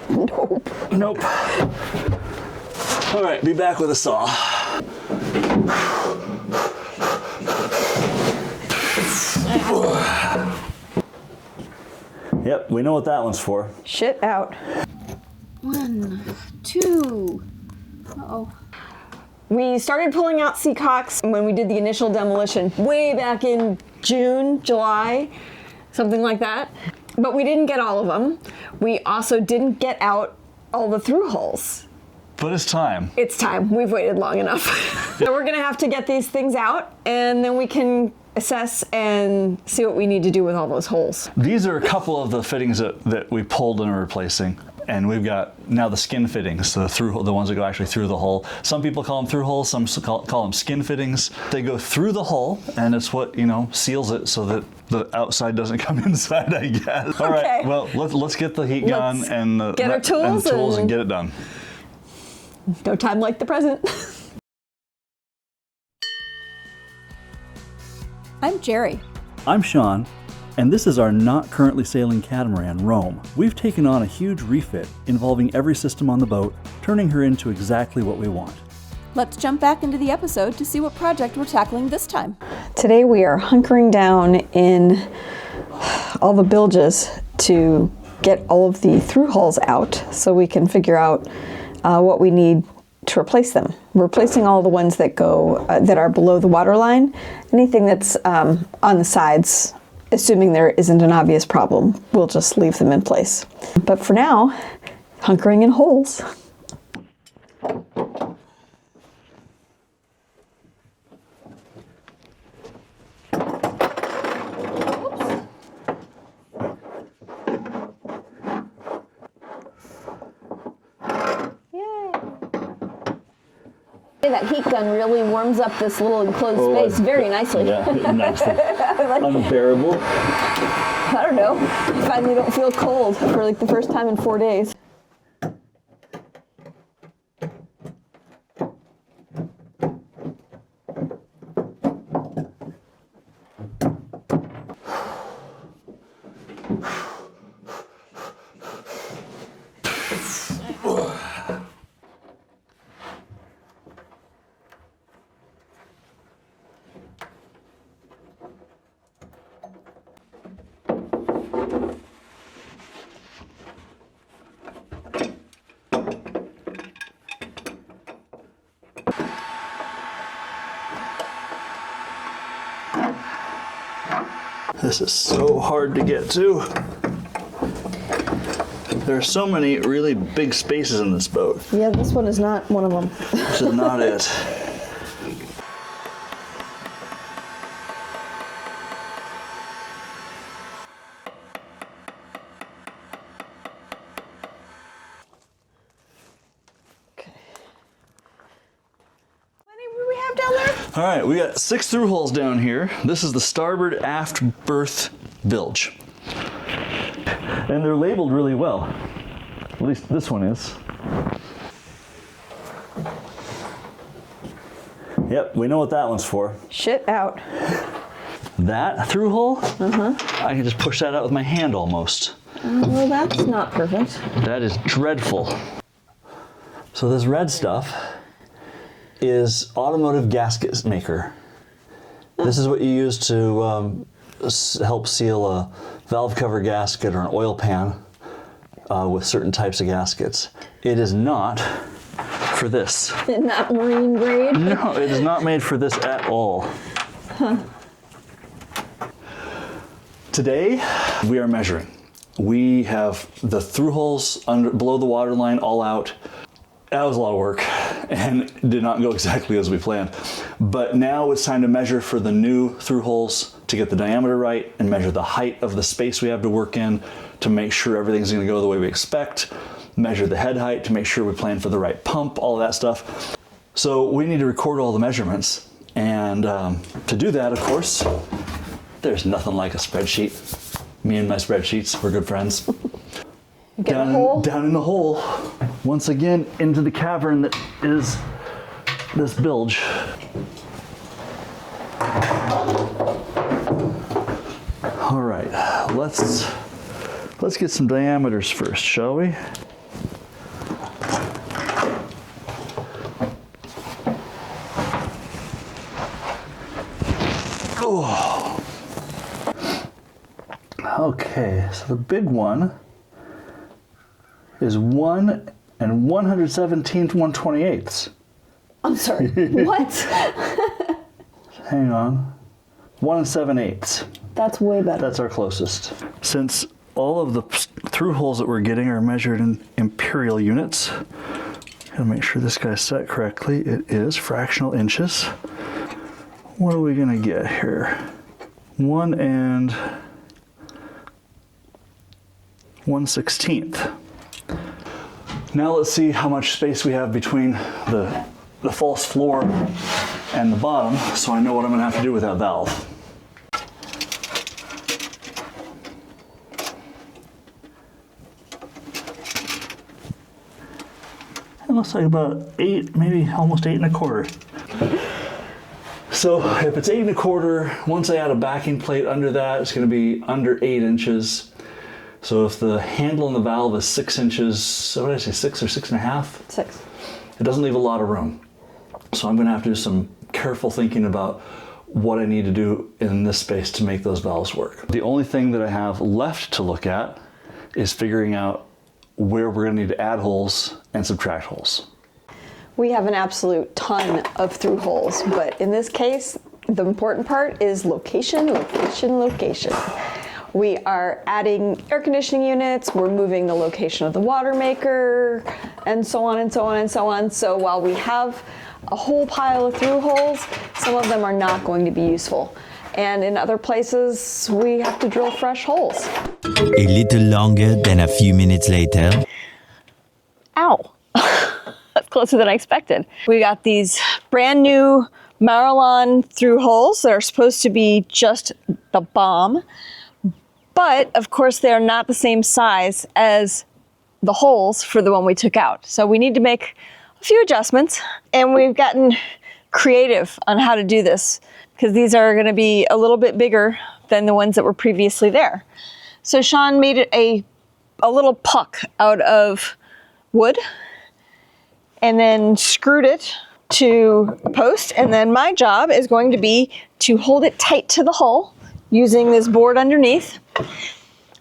Nope. Nope. All right, be back with a saw. Yep, we know what that one's for. Shit out. 1, 2. Uh-oh. We started pulling out seacocks when we did the initial demolition way back in June, July, something like that. But we didn't get all of them. We also didn't get out all the thru-hulls. But it's time. It's time. We've waited long enough. So we're gonna have to get these things out, and then we can assess and see what we need to do with all those holes. These are a couple of the fittings that we pulled and are replacing. And we've got now the skin fittings, the ones that go actually through the hull. Some people call them through hulls, some call them skin fittings. They go through the hull, and it's what, seals it so that the outside doesn't come inside, I guess. All right, well, let's get the heat gun and get our tools and get it done. No time like the present. I'm Jerry. I'm Sean, and this is our not currently sailing catamaran, Rome. We've taken on a huge refit involving every system on the boat, turning her into exactly what we want. Let's jump back into the episode to see what project we're tackling this time. Today we are hunkering down in all the bilges to get all of the thru-hulls out so we can figure out what we need to replace them. We're replacing all the ones that go that are below the waterline. Anything that's on the sides, assuming there isn't an obvious problem, we'll just leave them in place. But for now, hunkering in holes. That heat gun really warms up this little enclosed space very nicely. Yeah, nicely. Unbearable. I don't know. I finally don't feel cold for like the first time in 4 days. This is so hard to get to. There are so many really big spaces in this boat. Yeah, this one is not one of them. This is not it. All right, we got 6 thru-hulls down here. This is the starboard aft berth bilge. And they're labeled really well. At least this one is. Yep, we know what that one's for. Shit out. That thru-hull? I can just push that out with my hand almost. Well, that's not perfect. That is dreadful. So this red stuff is automotive gasket maker. This is what you use to help seal a valve cover gasket or an oil pan with certain types of gaskets. It is not for this. Not marine grade? No, it is not made for this at all. Today, we are measuring. We have the thru-hulls below the waterline all out. That was a lot of work and did not go exactly as we planned. But now it's time to measure for the new thru-hulls to get the diameter right and measure the height of the space we have to work in to make sure everything's gonna go the way we expect, measure the head height to make sure we plan for the right pump, all of that stuff. So we need to record all the measurements. And to do that, of course, there's nothing like a spreadsheet. Me and my spreadsheets, we're good friends. Down in the hole, once again into the cavern that is this bilge. All right, let's Let's get some diameters first, shall we? Oh. Okay, so the big one is 1 1/117 I'm sorry, what? Hang on. 1 7/8. That's way better. That's our closest. Since all of the through holes that we're getting are measured in imperial units, gotta make sure this guy's set correctly. It is fractional inches. What are we gonna get here? 1 1/16. Now let's see how much space we have between the false floor and the bottom, so I know what I'm gonna have to do with that valve. It looks like about 8, maybe almost 8 1/4. So if it's 8 1/4, once I add a backing plate under that, it's gonna be under 8 inches. So if the handle on the valve is 6 inches, so what did I say, 6 or 6.5? 6. It doesn't leave a lot of room. So I'm gonna have to do some careful thinking about what I need to do in this space to make those valves work. The only thing that I have left to look at is figuring out where we're gonna need to add holes and subtract holes. We have an absolute ton of through holes, but in this case, the important part is location, location, location. We are adding air conditioning units, we're moving the location of the water maker, and so on and so on and so on. So while we have a whole pile of through holes, some of them are not going to be useful. And in other places, we have to drill fresh holes. A little longer than a few minutes later. Ow, that's closer than I expected. We got these brand new Marelon through holes that are supposed to be just the bomb. But of course, they're not the same size as the holes for the one we took out. So we need to make a few adjustments, and we've gotten creative on how to do this because these are going to be a little bit bigger than the ones that were previously there. So Sean made it a little puck out of wood and then screwed it to a post. And then my job is going to be to hold it tight to the hull using this board underneath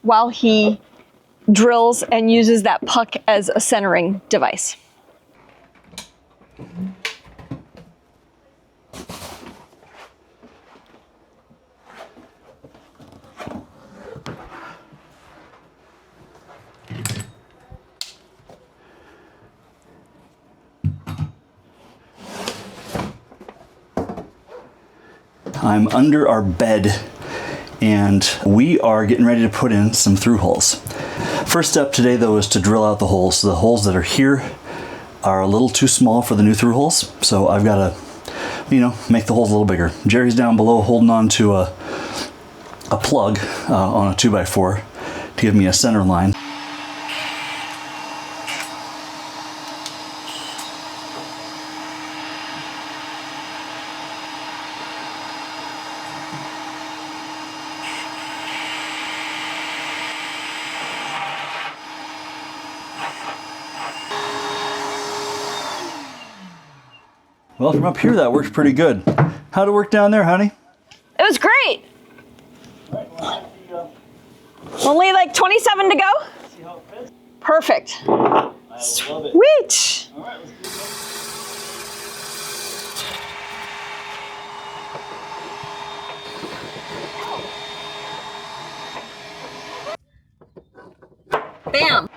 while he drills and uses that puck as a centering device. I'm under our bed and we are getting ready to put in some through holes. First step today though is to drill out the holes. So the holes that are here are a little too small for the new through holes, so I've got to, make the holes a little bigger. Jerry's down below holding on to a plug on a 2x4 to give me a center line. Well, from up here, that works pretty good. How'd it work down there, honey? It was great. Only like 27 to go? Perfect. Sweet. Bam.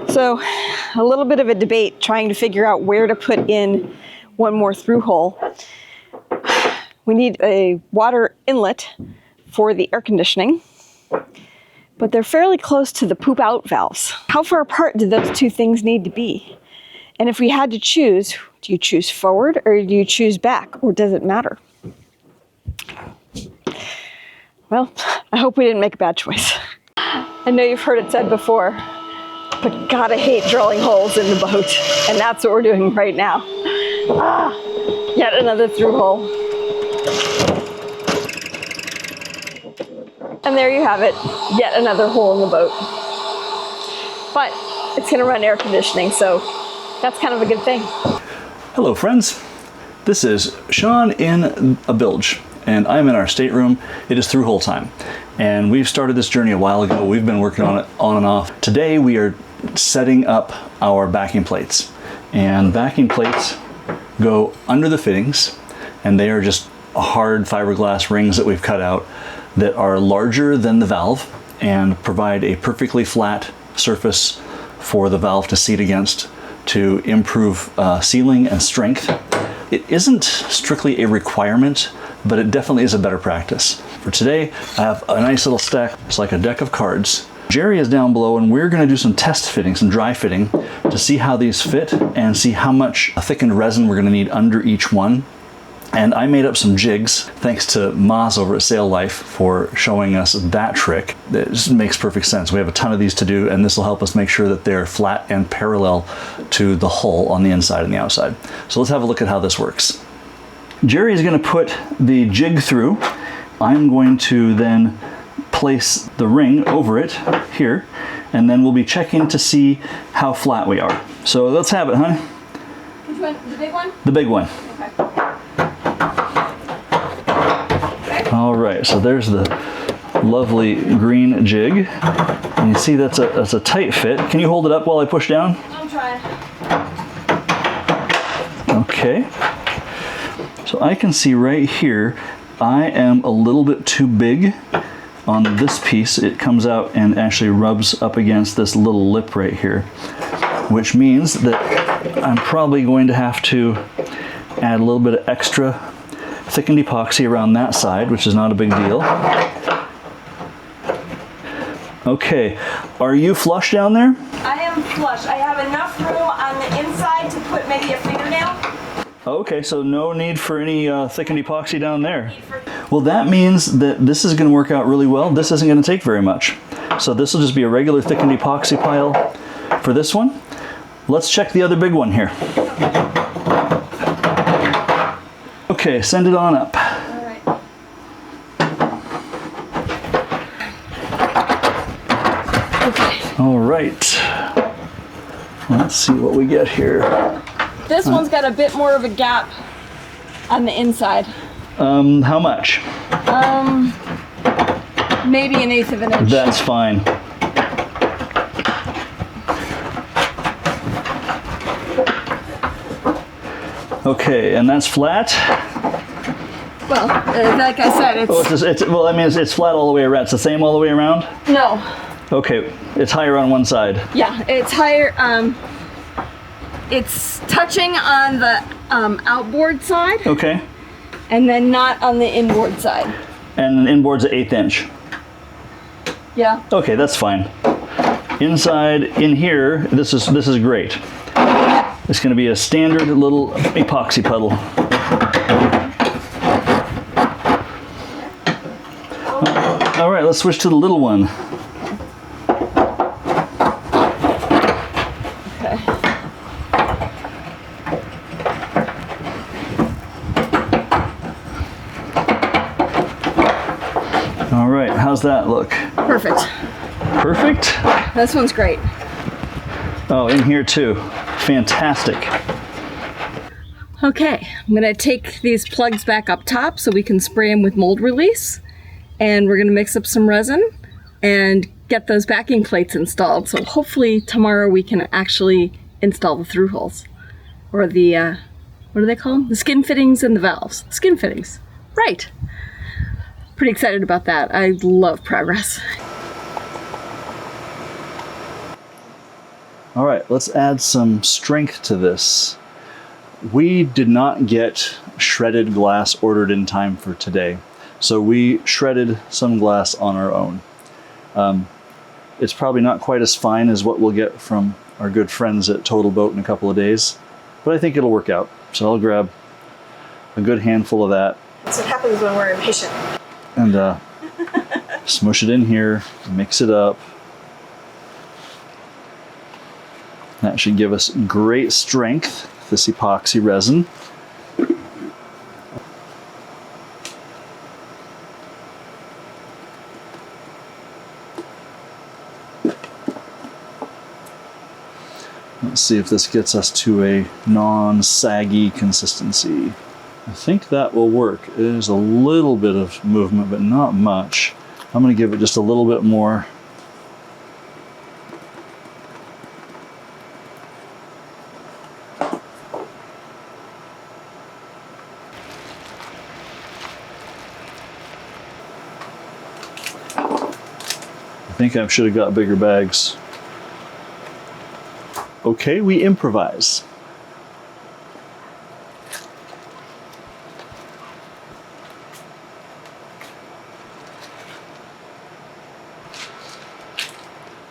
So a little bit of a debate trying to figure out where to put in one more through hole. We need a water inlet for the air conditioning, but they're fairly close to the poop out valves. How far apart do those two things need to be? And if we had to choose, do you choose forward or do you choose back, or does it matter? Well, I hope we didn't make a bad choice. I know you've heard it said before, but gotta hate drilling holes in the boat. And that's what we're doing right now. Ah, yet another thru-hull. And there you have it, yet another hole in the boat. But it's gonna run air conditioning, so that's kind of a good thing. Hello friends, this is Sean in a bilge, and I'm in our stateroom. It is thru-hull time, and we've started this journey a while ago. We've been working on it on and off. Today we are setting up our backing plates, and backing plates go under the fittings, and they are just hard fiberglass rings that we've cut out that are larger than the valve and provide a perfectly flat surface for the valve to seat against to improve sealing and strength. It isn't strictly a requirement, but it definitely is a better practice. For today, I have a nice little stack. It's like a deck of cards. Jerry is down below, and we're gonna do some test fitting, some dry fitting, to see how these fit and see how much thickened resin we're gonna need under each one. And I made up some jigs, thanks to Maz over at Sail Life for showing us that trick. It just makes perfect sense. We have a ton of these to do, and this will help us make sure that they're flat and parallel to the hull on the inside and the outside. So let's have a look at how this works. Jerry is going to put the jig through. I'm going to then place the ring over it here, and then we'll be checking to see how flat we are. So let's have it, honey. Which one? The big one? The big one. Okay. All right, so there's the lovely green jig. And you see that's a tight fit. Can you hold it up while I push down? I'm trying. Okay. So I can see right here, I am a little bit too big on this piece. It comes out and actually rubs up against this little lip right here, which means that I'm probably going to have to add a little bit of extra thickened epoxy around that side, which is not a big deal. Okay, are you flush down there? I am flush. I have enough room on the inside to put maybe a fingernail. Okay, so no need for any thickened epoxy down there. Well, that means that this is going to work out really well. This isn't going to take very much. So this will just be a regular thickened epoxy pile for this one. Let's check the other big one here. Okay, send it on up. All right. Okay. All right. Let's see what we get here. This one's got a bit more of a gap on the inside. How much? Maybe 1/8 of an inch. That's fine. Okay, and that's flat. Well, like I said, it's... Oh, well, I mean, it's flat all the way around. It's the same all the way around? No. Okay, it's higher on one side. Yeah, it's higher. It's touching on the outboard side. Okay. And then not on the inboard side. And the inboard's an 1/8 inch. Yeah. Okay, that's fine. Inside, in here, this is great. It's going to be a standard little epoxy puddle. All right, let's switch to the little one. Okay. All right, how's that look? Perfect. Perfect? This one's great. Oh, in here too. Fantastic. Okay, I'm gonna take these plugs back up top so we can spray them with mold release. And we're gonna mix up some resin and get those backing plates installed. So hopefully tomorrow we can actually install the thru-hulls. Or the, what do they call them? The skin fittings and the valves. Skin fittings, right. Pretty excited about that. I love progress. All right, let's add some strength to this. We did not get shredded glass ordered in time for today, so we shredded some glass on our own. It's probably not quite as fine as what we'll get from our good friends at Total Boat in a couple of days, but I think it'll work out. So I'll grab a good handful of that. That's what happens when we're impatient. And smush it in here, mix it up. That should give us great strength, this epoxy resin. Let's see if this gets us to a non-saggy consistency. I think that will work. There's a little bit of movement, but not much. I'm going to give it just a little bit more. I think I should have got bigger bags. Okay, we improvise.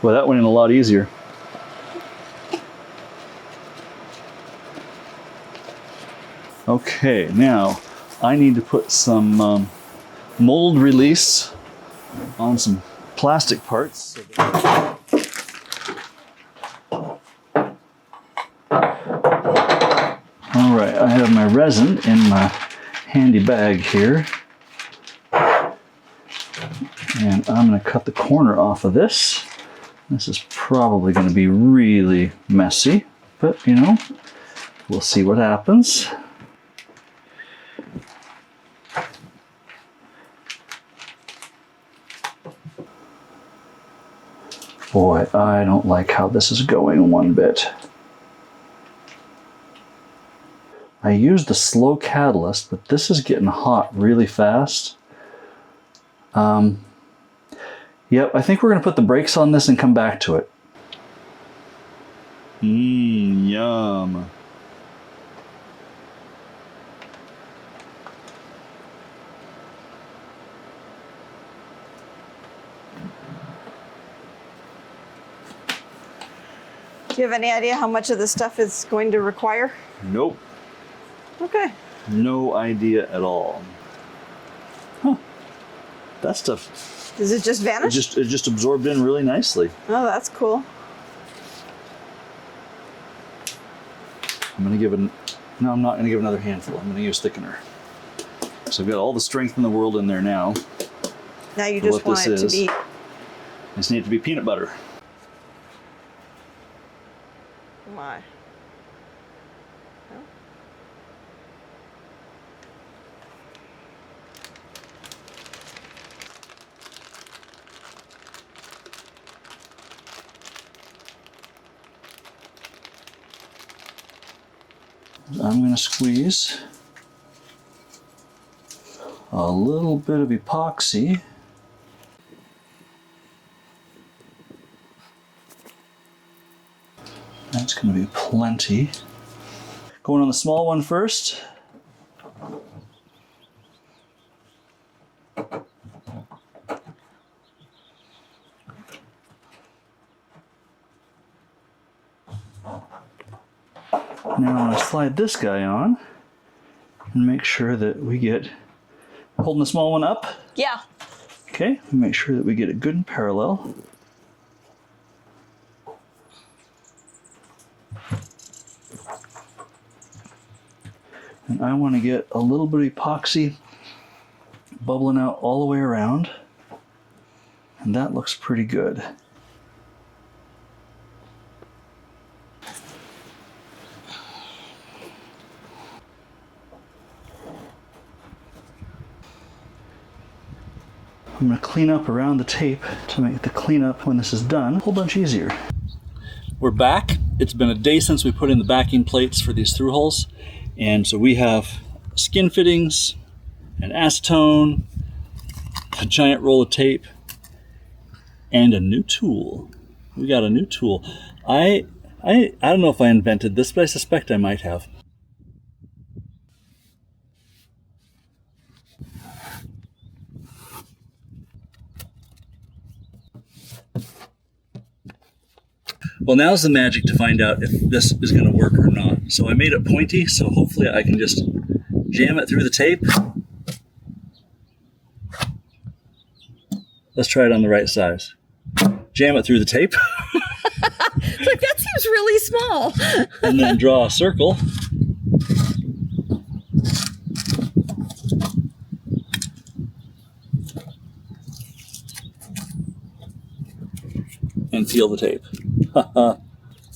Well, that went in a lot easier. Okay, now I need to put some mold release on some plastic parts. All right, I have my resin in my handy bag here. And I'm going to cut the corner off of this. This is probably going to be really messy, but you know, we'll see what happens. Boy, I don't like how this is going one bit. I used the slow catalyst, but this is getting hot really fast. Yep, I think we're going to put the brakes on this and come back to it. Yum. Do you have any idea how much of this stuff is going to require? Nope. Okay. No idea at all. Huh. That stuff... Does it just vanish? It just absorbed in really nicely. Oh, that's cool. I'm going to give it... No, I'm not going to give another handful. I'm going to use thickener. So I've got all the strength in the world in there now. Now you just want it to be... I just need it to be peanut butter. My. I'm going to squeeze a little bit of epoxy. That's going to be plenty. Going on the small one first. Now I'm going to slide this guy on and make sure that we get, holding the small one up. Yeah. Okay, make sure that we get it good and parallel. And I want to get a little bit of epoxy bubbling out all the way around. And that looks pretty good. I'm going to clean up around the tape to make the cleanup when this is done a whole bunch easier. We're back. It's been a day since we put in the backing plates for these thru-hulls. And so we have skin fittings, an acetone, a giant roll of tape, and a new tool. We got a new tool. I don't know if I invented this, but I suspect I might have. Well, now's the magic to find out if this is going to work or not. So I made it pointy, so hopefully I can just jam it through the tape. Let's try it on the right size. Jam it through the tape. Like, that seems seems really small. And then draw a circle. And peel the tape.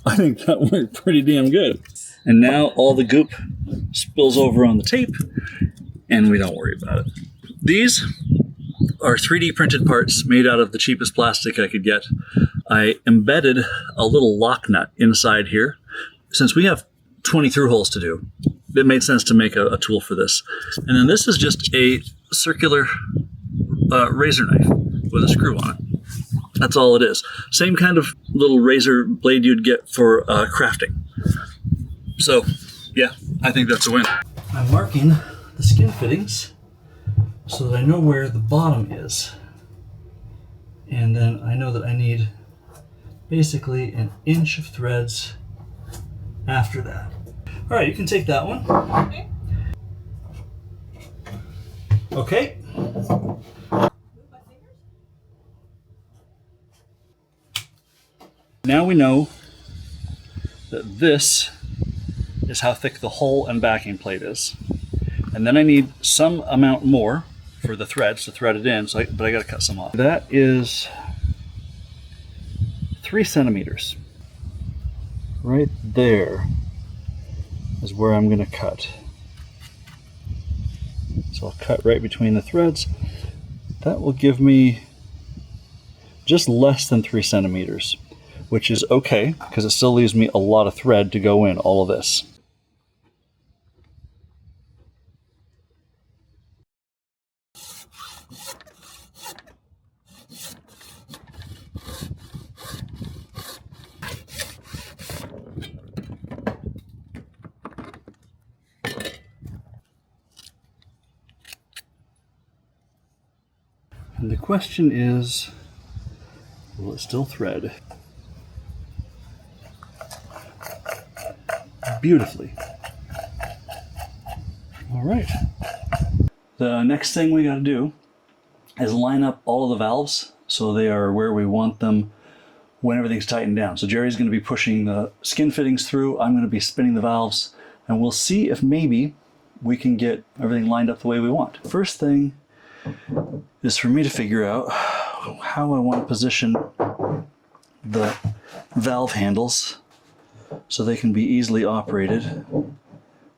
I think that went pretty damn good. And now all the goop spills over on the tape and we don't worry about it. These are 3D printed parts made out of the cheapest plastic I could get. I embedded a little lock nut inside here. Since we have 20 through holes to do, it made sense to make a tool for this. And then this is just a circular razor knife with a screw on it. That's all it is. Same kind of little razor blade you'd get for crafting. So, yeah, I think that's a win. I'm marking the skin fittings so that I know where the bottom is. And then I know that I need basically an inch of threads after that. All right, you can take that one. Okay. Now we know that this is how thick the hull and backing plate is. And then I need some amount more for the threads to thread it in, but I gotta cut some off. That is 3 centimeters. Right there is where I'm gonna cut. So I'll cut right between the threads. That will give me just less than 3 centimeters. Which is okay, because it still leaves me a lot of thread to go in all of this. And the question is, will it still thread? Beautifully. All right. The next thing we got to do is line up all of the valves so they are where we want them when everything's tightened down. So Jerry's going to be pushing the skin fittings through. I'm going to be spinning the valves, and we'll see if maybe we can get everything lined up the way we want. First thing is for me to figure out how I want to position the valve handles so they can be easily operated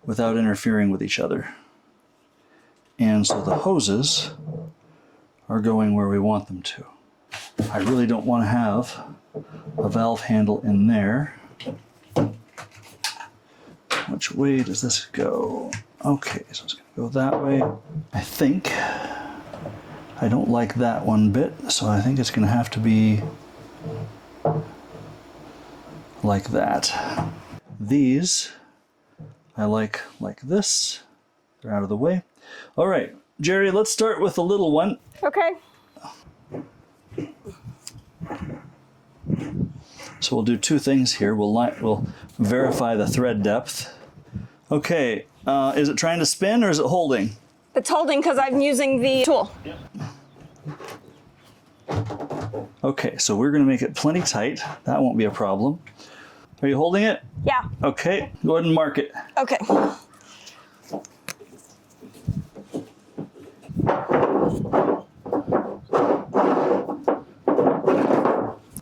without interfering with each other. And so the hoses are going where we want them to. I really don't want to have a valve handle in there. Which way does this go? Okay, so it's going to go that way. I think I don't like that one bit, so I think it's going to have to be like that. These I like this. They're out of the way. All right, Jerry, let's start with the little one. Okay. So we'll do 2 things here. We'll verify the thread depth. Okay, is it trying to spin or is it holding? It's holding because I'm using the tool. Yep. Okay, so we're going to make it plenty tight. That won't be a problem. Are you holding it? Yeah. Okay, go ahead and mark it. Okay. All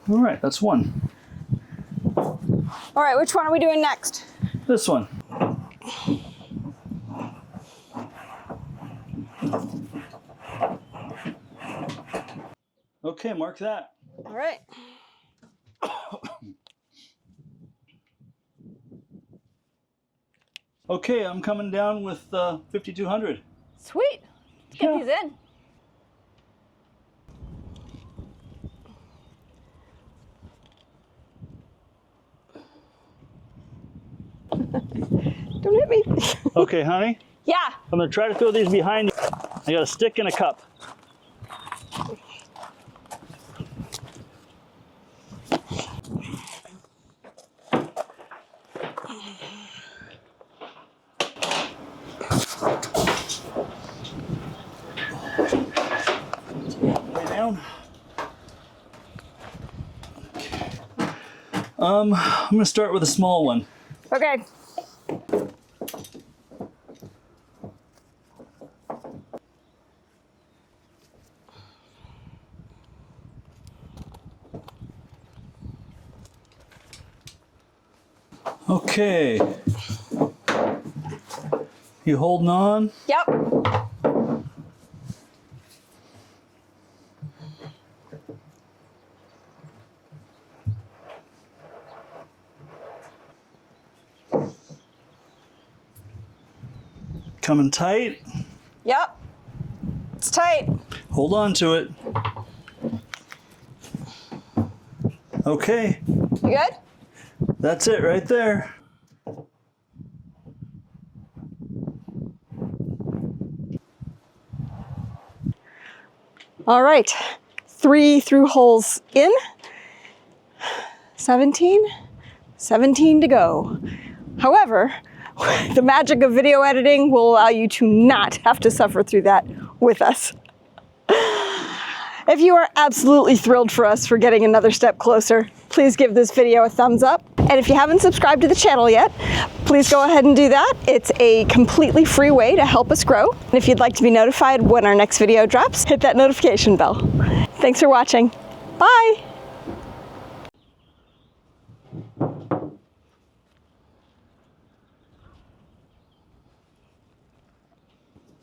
right, that's one. All right, which one are we doing next? This one. Okay, mark that. All right. Okay, I'm coming down with 5200. Sweet. Let's get these in. Don't hit me. Okay, honey, Yeah. I'm gonna try to throw these behind you. I got a stick and a cup. Way down. Okay. I'm gonna start with a small one. Okay. Okay. You holding on? Yep. Coming tight? Yep. It's tight. Hold on to it. Okay, You good? that's it right there. All right. 3 through hulls in. 17 to go. However, the magic of video editing will allow you to not have to suffer through that with us. If you are absolutely thrilled for us for getting another step closer, please give this video a thumbs up. And if you haven't subscribed to the channel yet, please go ahead and do that. It's a completely free way to help us grow. And if you'd like to be notified when our next video drops, hit that notification bell. Thanks for watching. Bye.